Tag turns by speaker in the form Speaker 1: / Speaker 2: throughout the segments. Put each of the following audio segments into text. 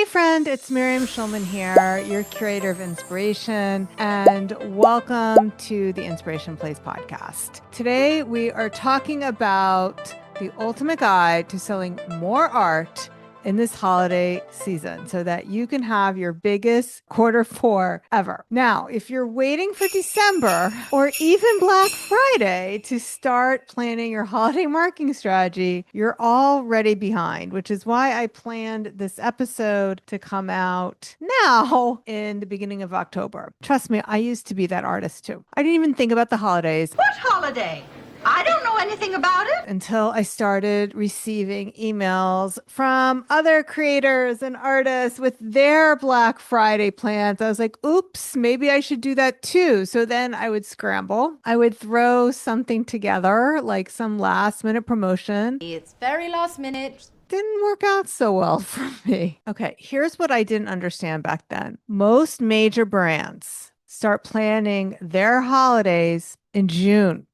Speaker 1: Hey friend, it's Miriam Schulman here, your curator of inspiration, and welcome to the Inspiration Plays podcast. Today we are talking about the ultimate guide to selling more art in this holiday season so that you can have your biggest quarter four ever. Now, if you're waiting for December or even Black Friday to start planning your holiday marketing strategy, you're already behind, which is why I planned this episode to come out now in the beginning of October. Trust me, I used to be that artist too. I didn't even think about the holidays.
Speaker 2: What holiday? I don't know anything about it.
Speaker 1: Until I started receiving emails from other creators and artists with their Black Friday plans. I was like, oops, maybe I should do that too. So then I would scramble. I would throw something together, like some last minute promotion.
Speaker 3: It's very last minute.
Speaker 1: Didn't work out so well for me. Okay, here's what I didn't understand back then. Most major brands start planning their holidays in June.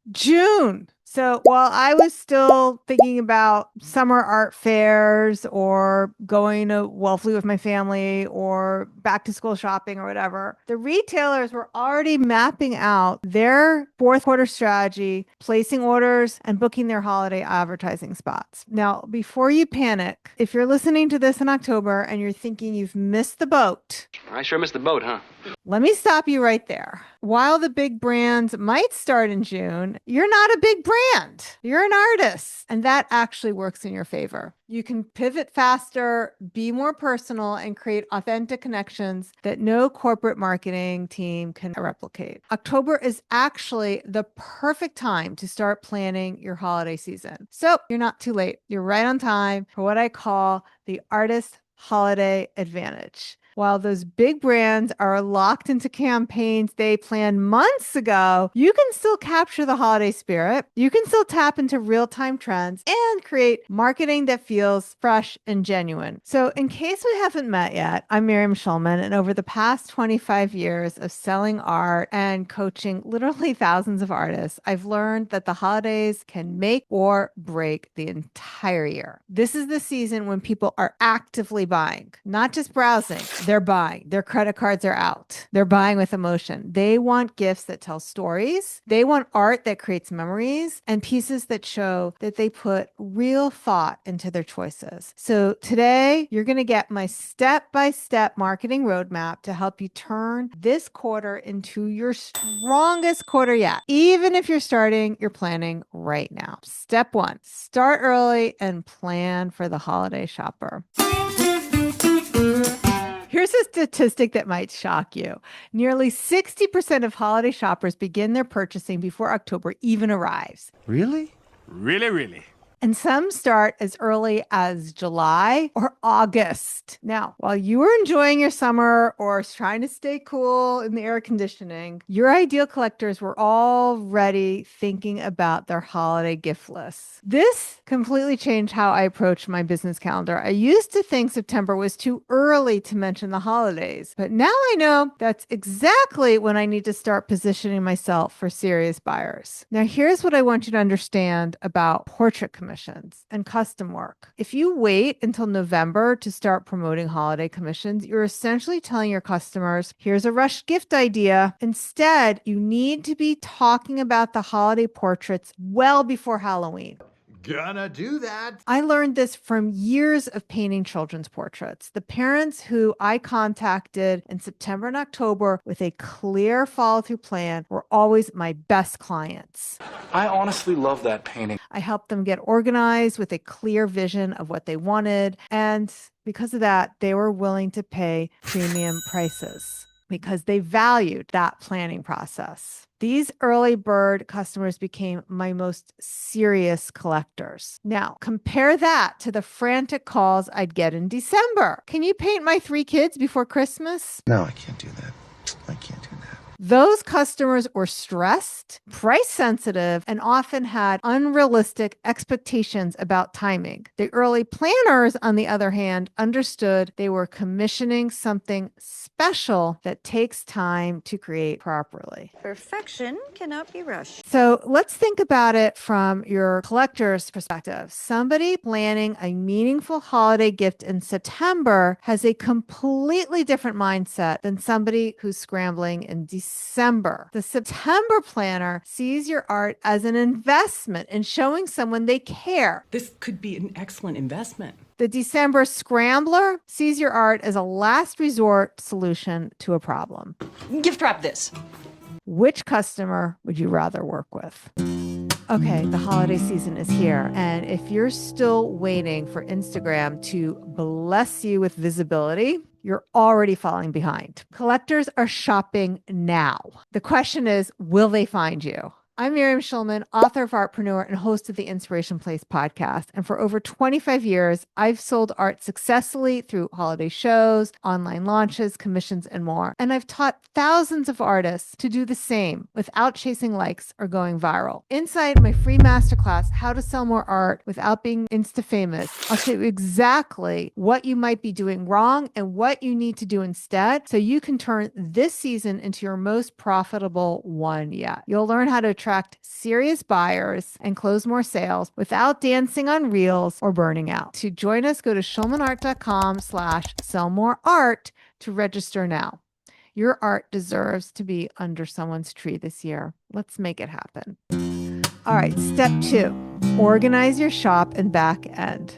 Speaker 1: So while I was still thinking about summer art fairs or going to Wellfleet with my family or back to school shopping or whatever, the retailers were already mapping out their fourth quarter strategy, placing orders and booking their holiday advertising spots. Now, before you panic, if you're listening to this in October and you're thinking you've missed the boat,
Speaker 4: I sure missed the boat, huh?
Speaker 1: let me stop you right there. While the big brands might start in June, you're not a big brand. You're an artist. And that actually works in your favor. You can pivot faster, be more personal, and create authentic connections that no corporate marketing team can replicate. October is actually the perfect time to start planning your holiday season. So you're not too late. You're right on time for what I call the artist holiday advantage. While those big brands are locked into campaigns they planned months ago, you can still capture the holiday spirit. You can still tap into real-time trends and create marketing that feels fresh and genuine. So in case we haven't met yet, I'm Miriam Schulman, and over the past 25 years of selling art and coaching literally thousands of artists, I've learned that the holidays can make or break the entire year. This is the season when people are actively buying, not just browsing. They're buying. Their credit cards are out. They're buying with emotion. They want gifts that tell stories. They want art that creates memories and pieces that show that they put real thought into their choices. So today, you're going to get my step-by-step marketing roadmap to help you turn this quarter into your strongest quarter yet, even if you're starting your planning right now. Step 1, start early and plan for the holiday shopper. Here's a statistic that might shock you. Nearly 60% of holiday shoppers begin their purchasing before October even arrives.
Speaker 5: Really?
Speaker 6: Really?
Speaker 1: And some start as early as July or August. Now, while you were enjoying your summer or trying to stay cool in the air conditioning, your ideal collectors were already thinking about their holiday gift lists. This completely changed how I approached my business calendar. I used to think September was too early to mention the holidays, but now I know that's exactly when I need to start positioning myself for serious buyers. Now, here's what I want you to understand about portrait commissions and custom work. If you wait until November to start promoting holiday commissions, you're essentially telling your customers, here's a rush gift idea. Instead, you need to be talking about the holiday portraits well before Halloween.
Speaker 5: Gonna do that.
Speaker 1: I learned this from years of painting children's portraits. The parents who I contacted in September and October with a clear follow-through plan were always my best clients.
Speaker 6: I honestly love that painting.
Speaker 1: I helped them get organized with a clear vision of what they wanted. And because of that, they were willing to pay premium prices because they valued that planning process. These early bird customers became my most serious collectors. Now, compare that to the frantic calls I'd get in December. Can you paint my 3 kids before Christmas?
Speaker 5: No, I can't do that. I can't do that.
Speaker 1: Those customers were stressed, price sensitive, and often had unrealistic expectations about timing. The early planners, on the other hand, understood they were commissioning something special that takes time to create properly.
Speaker 4: Perfection cannot be rushed.
Speaker 1: So let's think about it from your collector's perspective. Somebody planning a meaningful holiday gift in September has a completely different mindset than somebody who's scrambling in December. The September planner sees your art as an investment in showing someone they care.
Speaker 7: This could be an excellent investment.
Speaker 1: The December scrambler sees your art as a last resort solution to a problem.
Speaker 7: Gift wrap this.
Speaker 1: Which customer would you rather work with? Okay, the holiday season is here. And if you're still waiting for Instagram to bless you with visibility, you're already falling behind. Collectors are shopping now. The question is, will they find you? I'm Miriam Schulman, author of Artpreneur and host of the Inspiration Place podcast. And for over 25 years, I've sold art successfully through holiday shows, online launches, commissions, and more. And I've taught thousands of artists to do the same without chasing likes or going viral. Inside my free masterclass, How to Sell More Art Without Being Insta-Famous, I'll show you exactly what you might be doing wrong and what you need to do instead so you can turn this season into your most profitable one yet. You'll learn how to attract serious buyers and close more sales without dancing on reels or burning out. To join us, go to schulmanart.com/sellmoreart to register now. Your art deserves to be under someone's tree this year. Let's make it happen. All right, step 2, organize your shop and back end.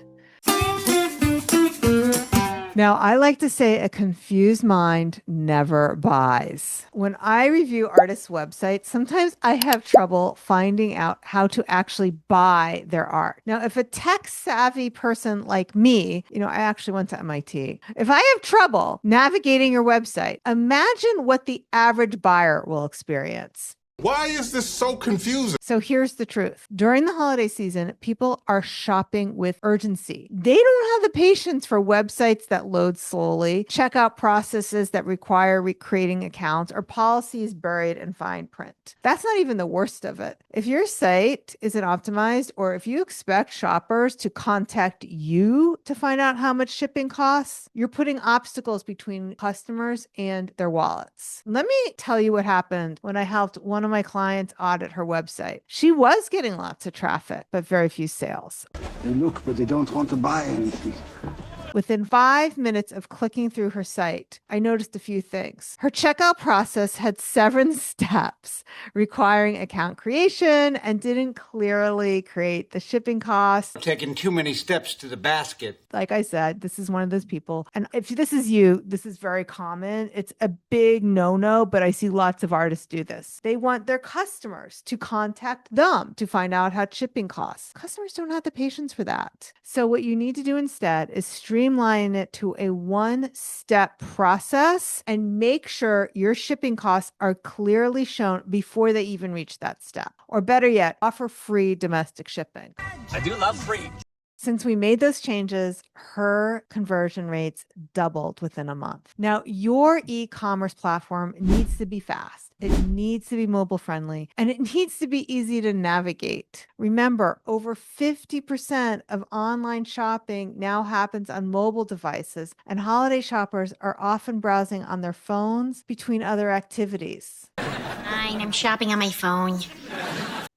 Speaker 1: Now, I like to say a confused mind never buys. When I review artists' websites, sometimes I have trouble finding out how to actually buy their art. Now, if a tech-savvy person like me, I actually went to MIT, if I have trouble navigating your website, imagine what the average buyer will experience.
Speaker 8: Why is this so confusing?
Speaker 1: So here's the truth. During the holiday season, people are shopping with urgency. They don't have the patience for websites that load slowly, checkout processes that require recreating accounts, or policies buried in fine print. That's not even the worst of it. If your site isn't optimized, or if you expect shoppers to contact you to find out how much shipping costs, you're putting obstacles between customers and their wallets. Let me tell you what happened when I helped one of my clients audit her website. She was getting lots of traffic, but very few sales.
Speaker 9: They look, but they don't want to buy anything.
Speaker 1: Within 5 minutes of clicking through her site, I noticed a few things. Her checkout process had 7 steps requiring account creation and didn't clearly create the shipping costs.
Speaker 10: Taking too many steps to the basket.
Speaker 1: Like I said, this is one of those people. And if this is you, this is very common. It's a big no-no, but I see lots of artists do this. They want their customers to contact them to find out how shipping costs. Customers don't have the patience for that. So what you need to do instead is streamline it to a one-step process and make sure your shipping costs are clearly shown before they even reach that step. Or better yet, offer free domestic shipping.
Speaker 6: I do love free.
Speaker 1: Since we made those changes, her conversion rates doubled within a month. Now, your e-commerce platform needs to be fast. It needs to be mobile friendly, and it needs to be easy to navigate. Remember, over 50% of online shopping now happens on mobile devices, and holiday shoppers are often browsing on their phones between other activities.
Speaker 4: Fine, I'm shopping on my phone.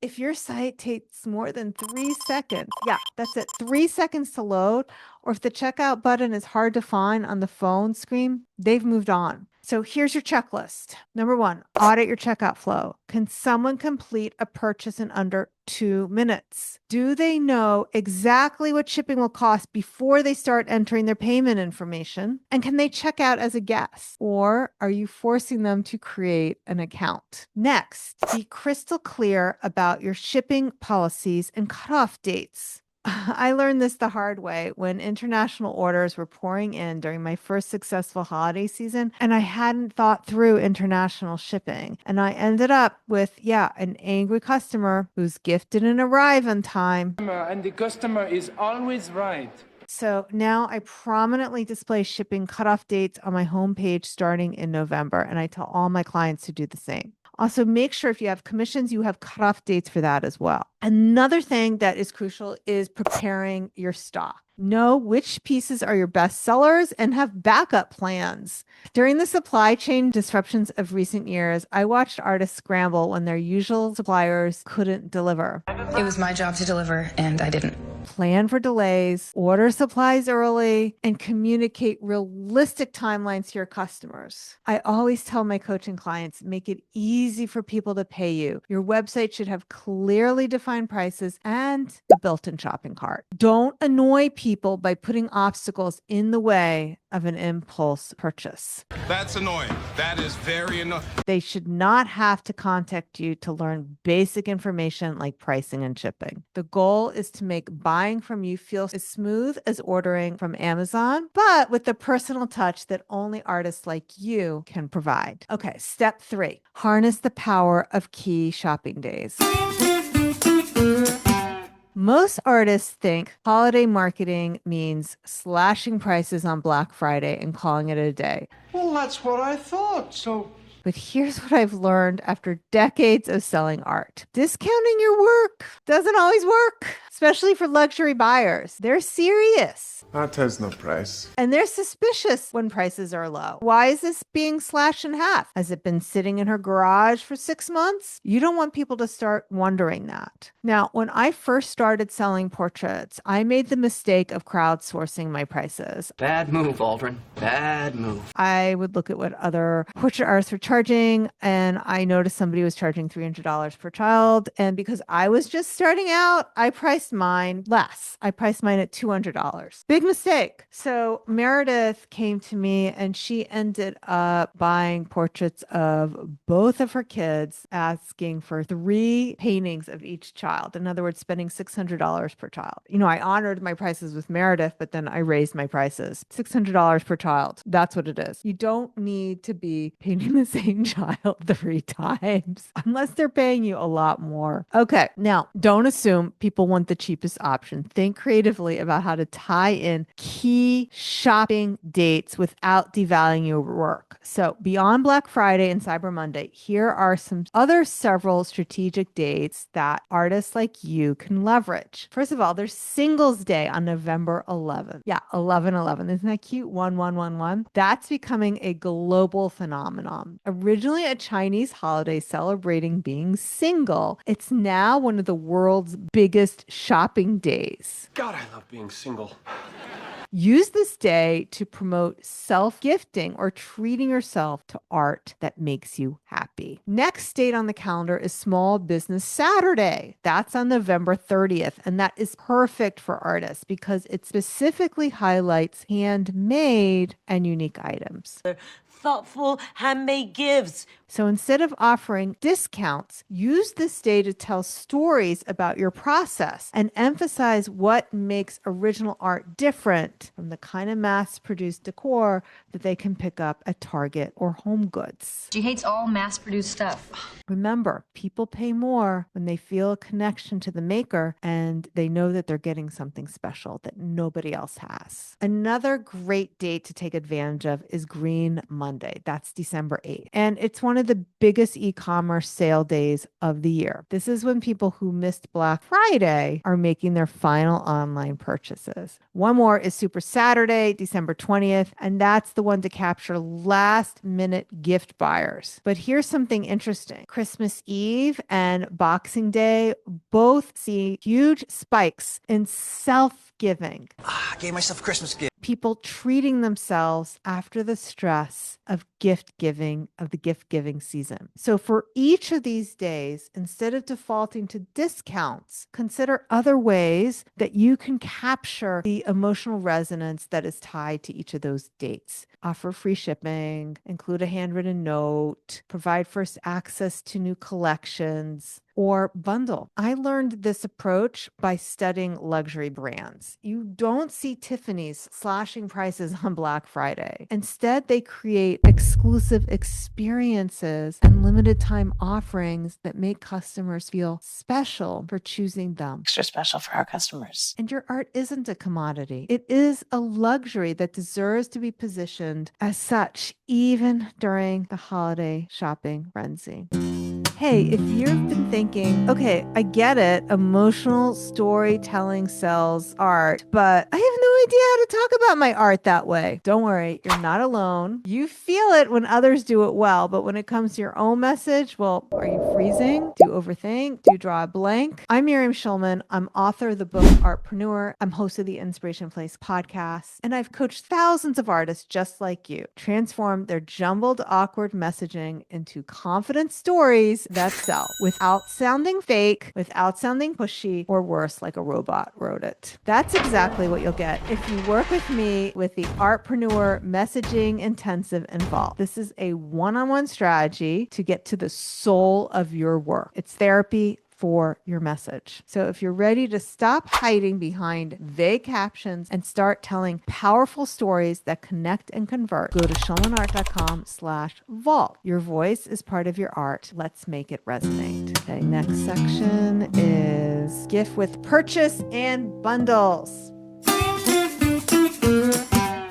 Speaker 1: If your site takes more than 3 seconds, that's it, 3 seconds to load, or if the checkout button is hard to find on the phone screen, they've moved on. So here's your checklist. Number 1, audit your checkout flow. Can someone complete a purchase in under 2 minutes? Do they know exactly what shipping will cost before they start entering their payment information? And can they check out as a guest? Or are you forcing them to create an account? Next, be crystal clear about your shipping policies and cutoff dates. I learned this the hard way when international orders were pouring in during my first successful holiday season, and I hadn't thought through international shipping. And I ended up with, an angry customer whose gift didn't arrive on time.
Speaker 11: And the customer is always right.
Speaker 1: So now I prominently display shipping cutoff dates on my homepage starting in November, and I tell all my clients to do the same. Also, make sure if you have commissions, you have cutoff dates for that as well. Another thing that is crucial is preparing your stock. Know which pieces are your best sellers and have backup plans. During the supply chain disruptions of recent years, I watched artists scramble when their usual suppliers couldn't deliver.
Speaker 11: It was my job to deliver, and I didn't.
Speaker 1: Plan for delays, order supplies early, and communicate realistic timelines to your customers. I always tell my coaching clients, make it easy for people to pay you. Your website should have clearly defined prices and a built-in shopping cart. Don't annoy people by putting obstacles in the way of an impulse purchase.
Speaker 8: That's annoying. That is very annoying.
Speaker 1: They should not have to contact you to learn basic information like pricing and shipping. The goal is to make buying from you feel as smooth as ordering from Amazon, but with the personal touch that only artists like you can provide. Okay, step 3, harness the power of key shopping days. Most artists think holiday marketing means slashing prices on Black Friday and calling it a day.
Speaker 5: Well, that's what I thought. So
Speaker 1: But here's what I've learned after decades of selling art. Discounting your work doesn't always work, especially for luxury buyers. They're serious.
Speaker 8: Art has no price.
Speaker 1: And they're suspicious when prices are low. Why is this being slashed in half? Has it been sitting in her garage for 6 months? You don't want people to start wondering that. Now, when I first started selling portraits, I made the mistake of crowdsourcing my prices.
Speaker 7: Bad move, Aldrin. Bad move.
Speaker 1: I would look at what other portrait artists were charging, and I noticed somebody was charging $300 per child. And because I was just starting out, I priced mine less. I priced mine at $200. Big mistake. So Meredith came to me and she ended up buying portraits of both of her kids, asking for 3 paintings of each child. In other words, spending $600 per child. You know, I honored my prices with Meredith, but then I raised my prices. $600 per child. That's what it is. You don't need to be painting the same child 3 times unless they're paying you a lot more. Okay. Now, don't assume people want the cheapest option. Think creatively about how to tie in key shopping dates without devaluing your work. So beyond Black Friday and Cyber Monday, here are some other several strategic dates that artists like you can leverage. First of all, there's Singles Day on November 11th. Yeah, 11/11. Isn't that cute? 1111. That's becoming a global phenomenon. Originally a Chinese holiday celebrating being single, it's now one of the world's biggest shopping days.
Speaker 6: God, I love being single.
Speaker 1: Use this day to promote self-gifting or treating yourself to art that makes you happy. Next date on the calendar is Small Business Saturday. That's on November 30th, and that is perfect for artists because it specifically highlights handmade and unique items.
Speaker 12: Thoughtful handmade gifts.
Speaker 1: So instead of offering discounts, use this day to tell stories about your process and emphasize what makes original art different from the kind of mass-produced decor that they can pick up at Target or Home Goods.
Speaker 2: She hates all mass-produced stuff.
Speaker 1: Remember, people pay more when they feel a connection to the maker and they know that they're getting something special that nobody else has. Another great date to take advantage of is Green Monday. That's December 8th. And it's one of the biggest e-commerce sale days of the year. This is when people who missed Black Friday are making their final online purchases. One more is Super Saturday, December 20th, and that's the one to capture last-minute gift buyers. But here's something interesting. Christmas Eve and Boxing Day both see huge spikes in self-giving.
Speaker 10: I gave myself a Christmas gift.
Speaker 1: People treating themselves after the stress of the gift giving season. So for each of these days, instead of defaulting to discounts, consider other ways that you can capture the emotional resonance that is tied to each of those dates. Offer free shipping, include a handwritten note, provide first access to new collections. or bundle. I learned this approach by studying luxury brands. You don't see Tiffany's slashing prices on Black Friday. Instead, they create exclusive experiences and limited time offerings that make customers feel special for choosing them.
Speaker 13: Extra special for our customers.
Speaker 1: And your art isn't a commodity. It is a luxury that deserves to be positioned as such, even during the holiday shopping frenzy. Hey, if you've been thinking, okay, I get it, emotional storytelling sells art, but I have no idea how to talk about my art that way. Don't worry, you're not alone. You feel it when others do it well, but when it comes to your own message, well, are you freezing? Do you overthink? Do you draw a blank? I'm Miriam Schulman. I'm author of the book Artpreneur. I'm host of the Inspiration Place podcast, and I've coached thousands of artists just like you transform their jumbled, awkward messaging into confident stories that sell without sounding fake, without sounding pushy, or worse, like a robot wrote it. That's exactly what you'll get if you work with me with the Artpreneur Messaging Intensive and Vault. This is a one-on-one strategy to get to the soul of your work. It's therapy for your message. So if you're ready to stop hiding behind vague captions and start telling powerful stories that connect and convert, go to schulmanart.com/vault. Your voice is part of your art. Let's make it resonate. Okay, next section is gift with purchase and bundles.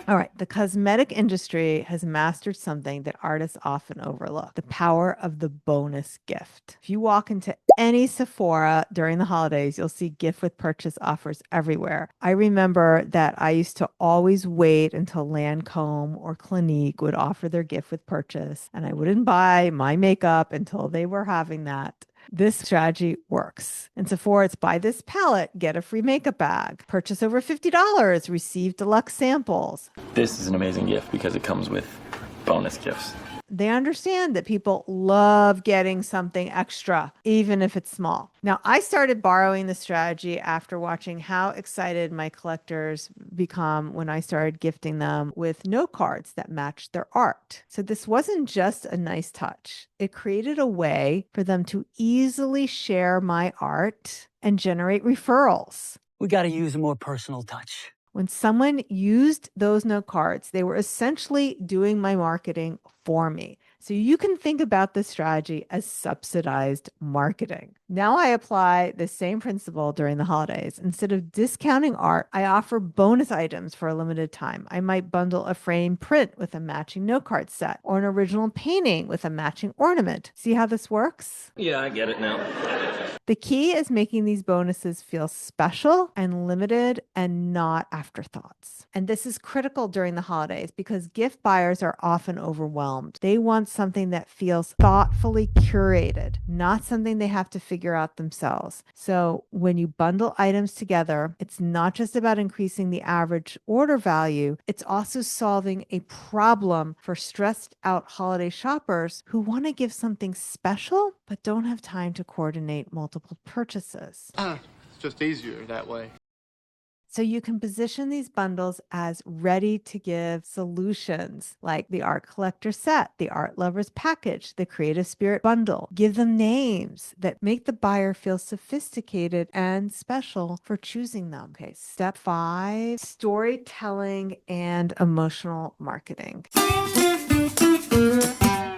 Speaker 1: All right, the cosmetic industry has mastered something that artists often overlook, the power of the bonus gift. If you walk into any Sephora during the holidays, you'll see gift with purchase offers everywhere. I remember that I used to always wait until Lancome or Clinique would offer their gift with purchase, and I wouldn't buy my makeup until they were having that. This strategy works. In Sephora, it's buy this palette, get a free makeup bag. Purchase over $50, receive deluxe samples.
Speaker 7: This is an amazing gift because it comes with bonus gifts.
Speaker 1: They understand that people love getting something extra, even if it's small. Now, I started borrowing the strategy after watching how excited my collectors become when I started gifting them with note cards that matched their art. So this wasn't just a nice touch. It created a way for them to easily share my art and generate referrals.
Speaker 10: We got to use a more personal touch.
Speaker 1: When someone used those note cards, they were essentially doing my marketing for me. So you can think about this strategy as subsidized marketing. Now I apply the same principle during the holidays. Instead of discounting art, I offer bonus items for a limited time. I might bundle a framed print with a matching note card set or an original painting with a matching ornament. See how this works?
Speaker 7: Yeah, I get it now.
Speaker 1: The key is making these bonuses feel special and limited and not afterthoughts. And this is critical during the holidays because gift buyers are often overwhelmed. They want something that feels thoughtfully curated, not something they have to figure out themselves. So when you bundle items together, it's not just about increasing the average order value, it's also solving a problem for stressed out holiday shoppers who want to give something special but don't have time to coordinate multiple purchases.
Speaker 5: It's just easier that way.
Speaker 1: So you can position these bundles as ready to give solutions like the art collector set, the art lovers package, the creative spirit bundle. Give them names that make the buyer feel sophisticated and special for choosing them. Okay, step 5, storytelling and emotional marketing.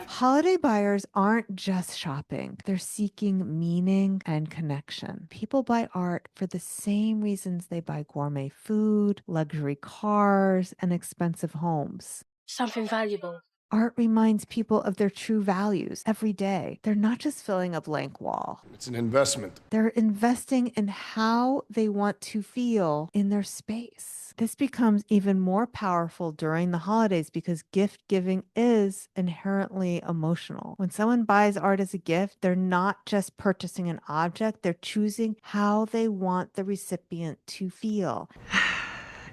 Speaker 1: Holiday buyers aren't just shopping. They're seeking meaning and connection. People buy art for the same reasons they buy gourmet food, luxury cars, and expensive homes.
Speaker 12: Something valuable.
Speaker 1: Art reminds people of their true values every day. They're not just filling a blank wall.
Speaker 8: It's an investment.
Speaker 1: They're investing in how they want to feel in their space. This becomes even more powerful during the holidays because gift giving is inherently emotional. When someone buys art as a gift, they're not just purchasing an object, they're choosing how they want the recipient to feel.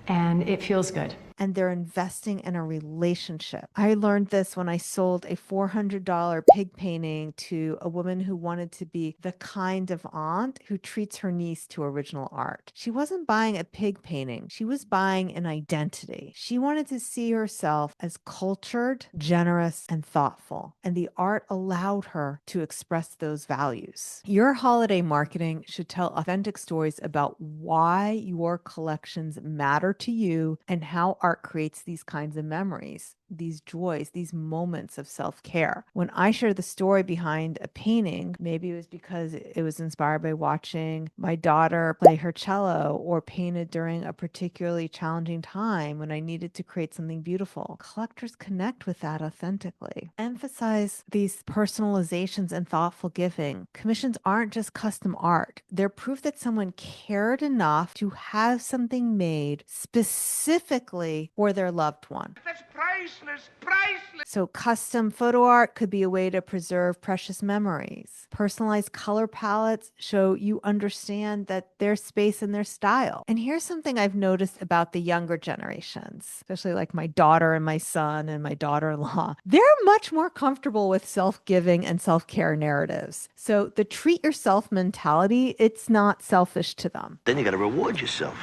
Speaker 2: And it feels good.
Speaker 1: and they're investing in a relationship. I learned this when I sold a $400 pig painting to a woman who wanted to be the kind of aunt who treats her niece to original art. She wasn't buying a pig painting. She was buying an identity. She wanted to see herself as cultured, generous, and thoughtful. And the art allowed her to express those values. Your holiday marketing should tell authentic stories about why your collections matter to you and how art creates these kinds of memories, these joys, these moments of self-care. When I share the story behind a painting, maybe it was because it was inspired by watching my daughter play her cello or painted during a particularly challenging time when I needed to create something beautiful. Collectors connect with that authentically. Emphasize these personalizations and thoughtful giving. Commissions aren't just custom art. They're proof that someone cared enough to have something made specifically for their loved one.
Speaker 8: That's priceless, priceless.
Speaker 1: So custom photo art could be a way to preserve precious memories. Personalized color palettes show you understand that their space and their style. And here's something I've noticed about the younger generations, especially like my daughter and my son and my daughter-in-law. They're much more comfortable with self-giving and self-care narratives. So the treat yourself mentality, it's not selfish to them.
Speaker 9: Then you got to reward yourself.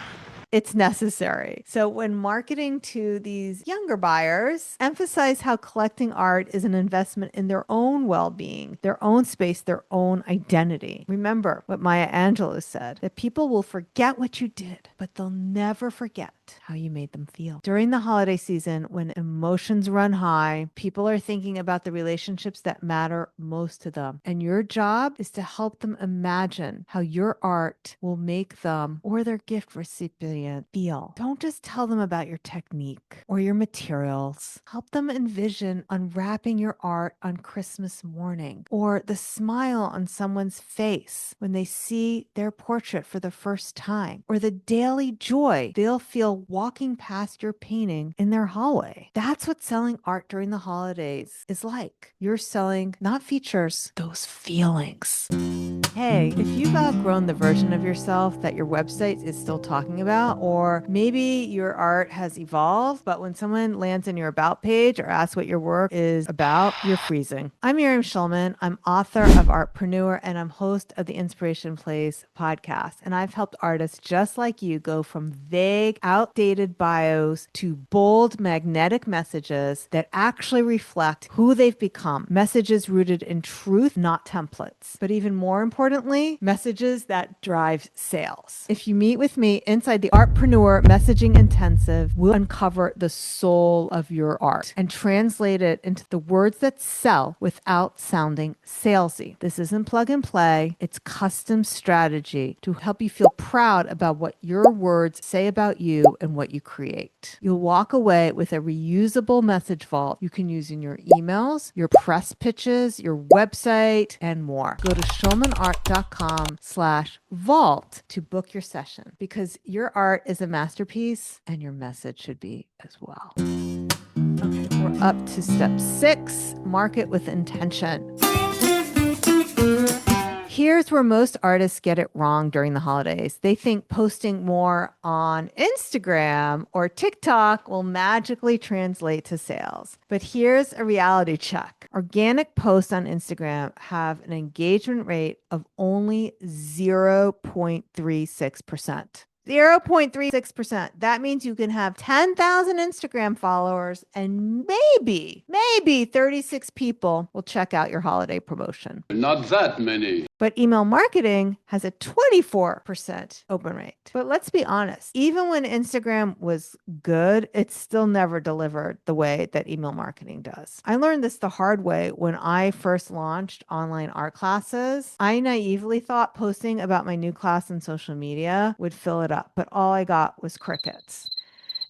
Speaker 1: It's necessary. So when marketing to these younger buyers, emphasize how collecting art is an investment in their own well-being, their own space, their own identity. Remember what Maya Angelou said, that people will forget what you did, but they'll never forget how you made them feel. During the holiday season, when emotions run high, people are thinking about the relationships that matter most to them. And your job is to help them imagine how your art will make them or their gift recipient feel. Don't just tell them about your technique or your materials. Help them envision unwrapping your art on Christmas morning, or the smile on someone's face when they see their portrait for the first time, or the daily joy they'll feel walking past your painting in their hallway. That's what selling art during the holidays is like. You're selling not features, those feelings. Hey, if you've outgrown the version of yourself that your website is still talking about, or maybe your art has evolved, but when someone lands in your about page or asks what your work is about, you're freezing. I'm Miriam Schulman. I'm author of Artpreneur, and I'm host of the Inspiration Place podcast. And I've helped artists just like you go from vague, outdated bios to bold, magnetic messages that actually reflect who they've become. Messages rooted in truth, not templates. But even more importantly, messages that drive sales. If you meet with me inside the Artpreneur Messaging Intensive, we'll uncover the soul of your art and translate it into the words that sell without sounding salesy. This isn't plug and play. It's custom strategy to help you feel proud about what your words say about you and what you create. You'll walk away with a reusable message vault you can use in your emails, your press pitches, your website, and more. Go to schulmanart.com/vault to book your session, because your art is a masterpiece and your message should be as well. Okay, we're up to step 6, market with intention. Here's where most artists get it wrong during the holidays. They think posting more on Instagram or TikTok will magically translate to sales. But here's a reality check. Organic posts on Instagram have an engagement rate of only 0.36%. 0.36%. That means you can have 10,000 Instagram followers and maybe 36 people will check out your holiday promotion.
Speaker 8: Not that many.
Speaker 1: But email marketing has a 24% open rate. But let's be honest, even when Instagram was good, it still never delivered the way that email marketing does. I learned this the hard way when I first launched online art classes. I naively thought posting about my new class on social media would fill it up, but all I got was crickets.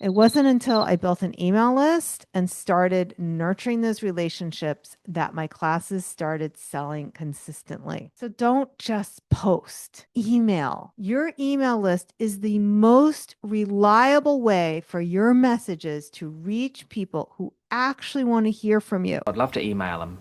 Speaker 1: It wasn't until I built an email list and started nurturing those relationships that my classes started selling consistently. So don't just post, email. Your email list is the most reliable way for your messages to reach people who actually want to hear from you.
Speaker 10: I'd love to email them.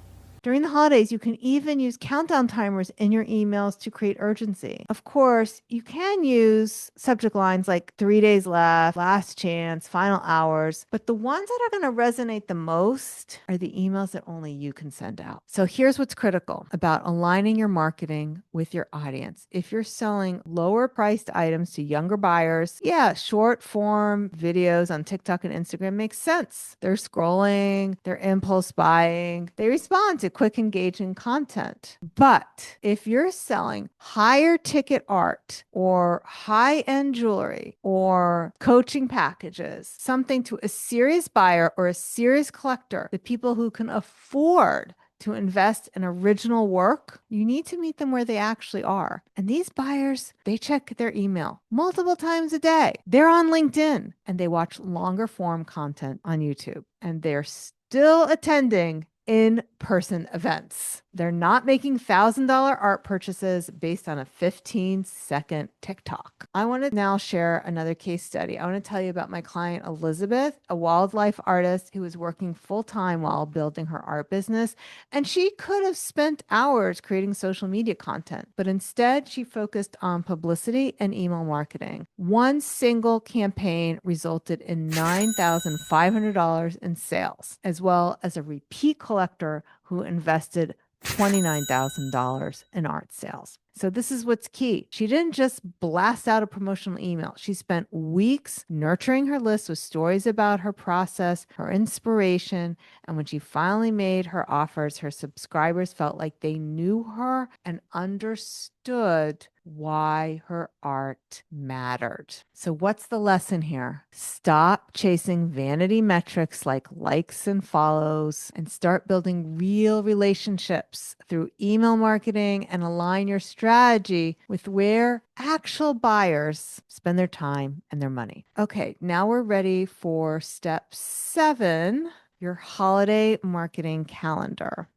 Speaker 1: During the holidays, you can even use countdown timers in your emails to create urgency. Of course, you can use subject lines like 3 days left, last chance, final hours, but the ones that are going to resonate the most are the emails that only you can send out. So here's what's critical about aligning your marketing with your audience. If you're selling lower priced items to younger buyers, yeah, short form videos on TikTok and Instagram makes sense. They're scrolling, they're impulse buying, they respond to quick, engaging content. But if you're selling higher ticket art or high end jewelry or coaching packages, something to a serious buyer or a serious collector, the people who can afford to invest in original work, you need to meet them where they actually are. And these buyers, they check their email multiple times a day. They're on LinkedIn and they watch longer form content on YouTube, and they're still attending in-person events. They're not making $1,000 art purchases based on a 15-second TikTok. I want to now share another case study. I want to tell you about my client, Elizabeth, a wildlife artist who was working full-time while building her art business. And she could have spent hours creating social media content, but instead she focused on publicity and email marketing. One single campaign resulted in $9,500 in sales, as well as a repeat collector who invested $29,000 in art sales. So this is what's key. She didn't just blast out a promotional email. She spent weeks nurturing her list with stories about her process, her inspiration. And when she finally made her offers, her subscribers felt like they knew her and understood why her art mattered. So what's the lesson here? Stop chasing vanity metrics like likes and follows and start building real relationships through email marketing, and align your strategy with where actual buyers spend their time and their money. Okay, now we're ready for step 7, your holiday marketing calendar.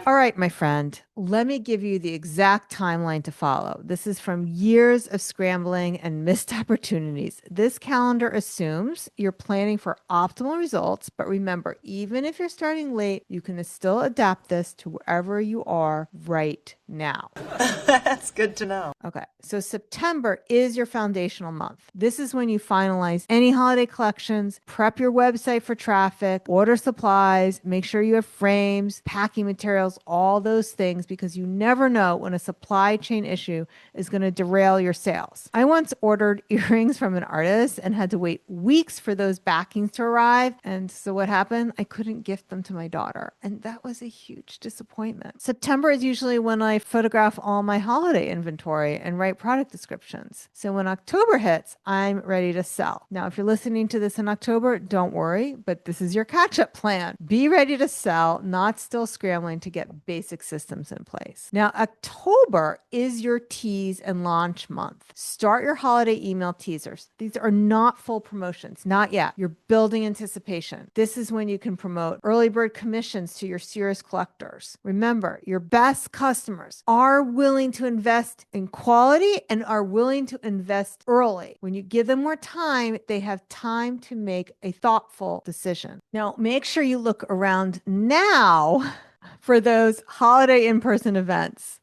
Speaker 1: All right, my friend, let me give you the exact timeline to follow. This is from years of scrambling and missed opportunities. This calendar assumes you're planning for optimal results, but remember, even if you're starting late, you can still adapt this to wherever you are right now.
Speaker 13: That's good to know.
Speaker 1: Okay, so September is your foundational month. This is when you finalize any holiday collections, prep your website for traffic, order supplies, make sure you have frames, packing materials, all those things, because you never know when a supply chain issue is going to derail your sales. I once ordered earrings from an artist and had to wait weeks for those backings to arrive. And so what happened? I couldn't gift them to my daughter. And that was a huge disappointment. September is usually when I photograph all my holiday inventory and write product descriptions. So when October hits, I'm ready to sell. Now, if you're listening to this in October, don't worry, but this is your catch-up plan. Be ready to sell, not still scrambling to get basic systems in place. Now, October is your tease and launch month. Start your holiday email teasers. These are not full promotions, not yet. You're building anticipation. This is when you can promote early bird commissions to your serious collectors. Remember, your best customers are willing to invest in quality and are willing to invest early. When you give them more time, they have time to make a thoughtful decision. Now, make sure you look around now for those holiday in-person events.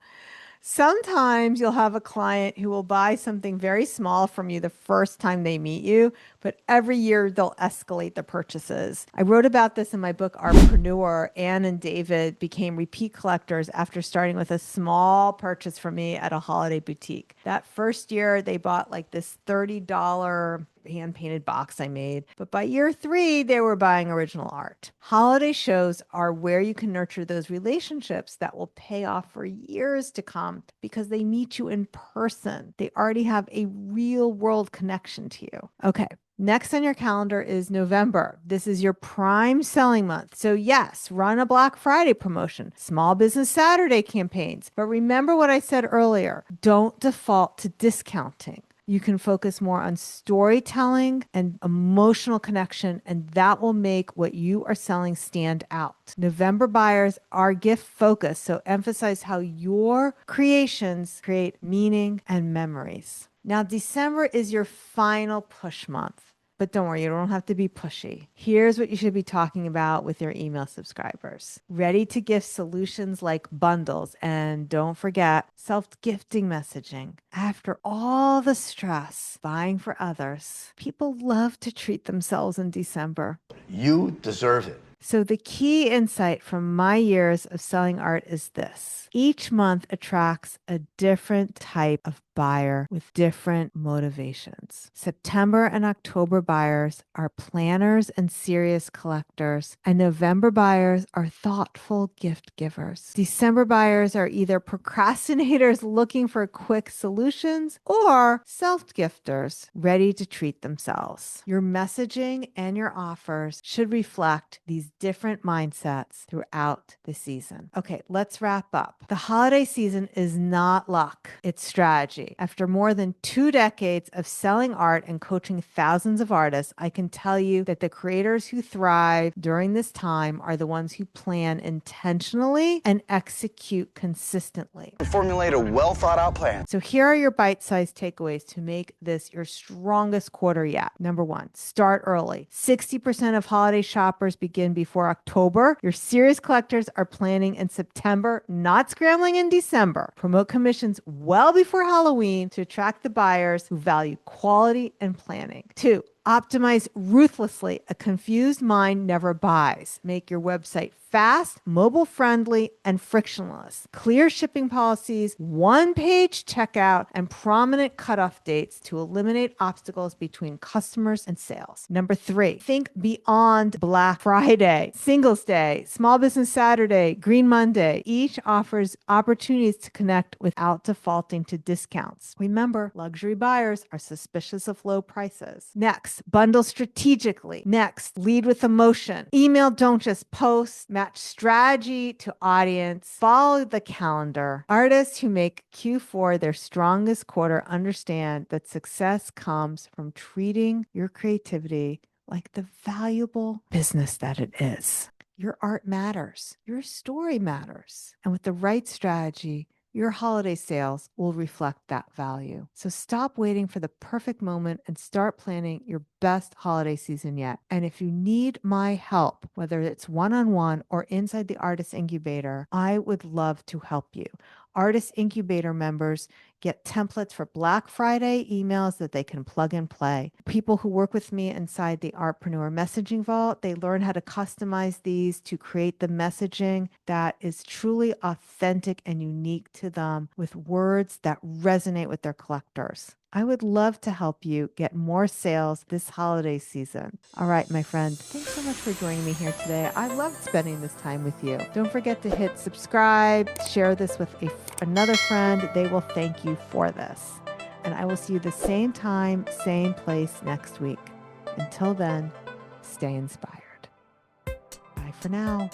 Speaker 1: Sometimes you'll have a client who will buy something very small from you the first time they meet you, but every year they'll escalate the purchases. I wrote about this in my book, Artpreneur. Anne and David became repeat collectors after starting with a small purchase from me at a holiday boutique. That first year, they bought like this $30 hand-painted box I made. But by year 3, they were buying original art. Holiday shows are where you can nurture those relationships that will pay off for years to come because they meet you in person. They already have a real-world connection to you. Okay. Next on your calendar is November. This is your prime selling month. So yes, run a Black Friday promotion, Small Business Saturday campaigns. But remember what I said earlier, don't default to discounting. You can focus more on storytelling and emotional connection, and that will make what you are selling stand out. November buyers are gift focused, so emphasize how your creations create meaning and memories. Now, December is your final push month. But don't worry, you don't have to be pushy. Here's what you should be talking about with your email subscribers. Ready to gift solutions like bundles. And don't forget self-gifting messaging. After all the stress buying for others, people love to treat themselves in December.
Speaker 9: You deserve it.
Speaker 1: So the key insight from my years of selling art is this. Each month attracts a different type of buyer with different motivations. September and October buyers are planners and serious collectors, and November buyers are thoughtful gift givers. December buyers are either procrastinators looking for quick solutions or self-gifters ready to treat themselves. Your messaging and your offers should reflect these different mindsets throughout the season. Okay, let's wrap up. The holiday season is not luck, it's strategy. After more than 2 decades of selling art and coaching thousands of artists, I can tell you that the creators who thrive during this time are the ones who plan intentionally and execute consistently.
Speaker 10: Formulate a well thought out plan.
Speaker 1: So here are your bite-sized takeaways to make this your strongest quarter yet. Number 1, start early. 60% of holiday shoppers begin before October. Your serious collectors are planning in September, not scrambling in December. Promote commissions well before Halloween to attract the buyers who value quality and planning. 2, optimize ruthlessly. A confused mind never buys. Make your website fast, mobile friendly, and frictionless. Clear shipping policies, one-page checkout, and prominent cutoff dates to eliminate obstacles between customers and sales. Number 3, think beyond Black Friday, Singles Day, Small Business Saturday, Green Monday. Each offers opportunities to connect without defaulting to discounts. Remember, luxury buyers are suspicious of low prices. Next, bundle strategically. Next, lead with emotion. Email, don't just post. Match strategy to audience. Follow the calendar. Artists who make Q4 their strongest quarter understand that success comes from treating your creativity like the valuable business that it is. Your art matters. Your story matters. And with the right strategy, your holiday sales will reflect that value. So stop waiting for the perfect moment and start planning your best holiday season yet. And if you need my help, whether it's one-on-one or inside the Artist Incubator, I would love to help you. Artist Incubator members get templates for Black Friday emails that they can plug and play. People who work with me inside the Artpreneur messaging vault, they learn how to customize these to create the messaging that is truly authentic and unique to them with words that resonate with their collectors. I would love to help you get more sales this holiday season. All right, my friend, thanks so much for joining me here today. I loved spending this time with you. Don't forget to hit subscribe, share this with another friend. They will thank you for this. And I will see you the same time, same place next week. Until then, stay inspired. Bye for now.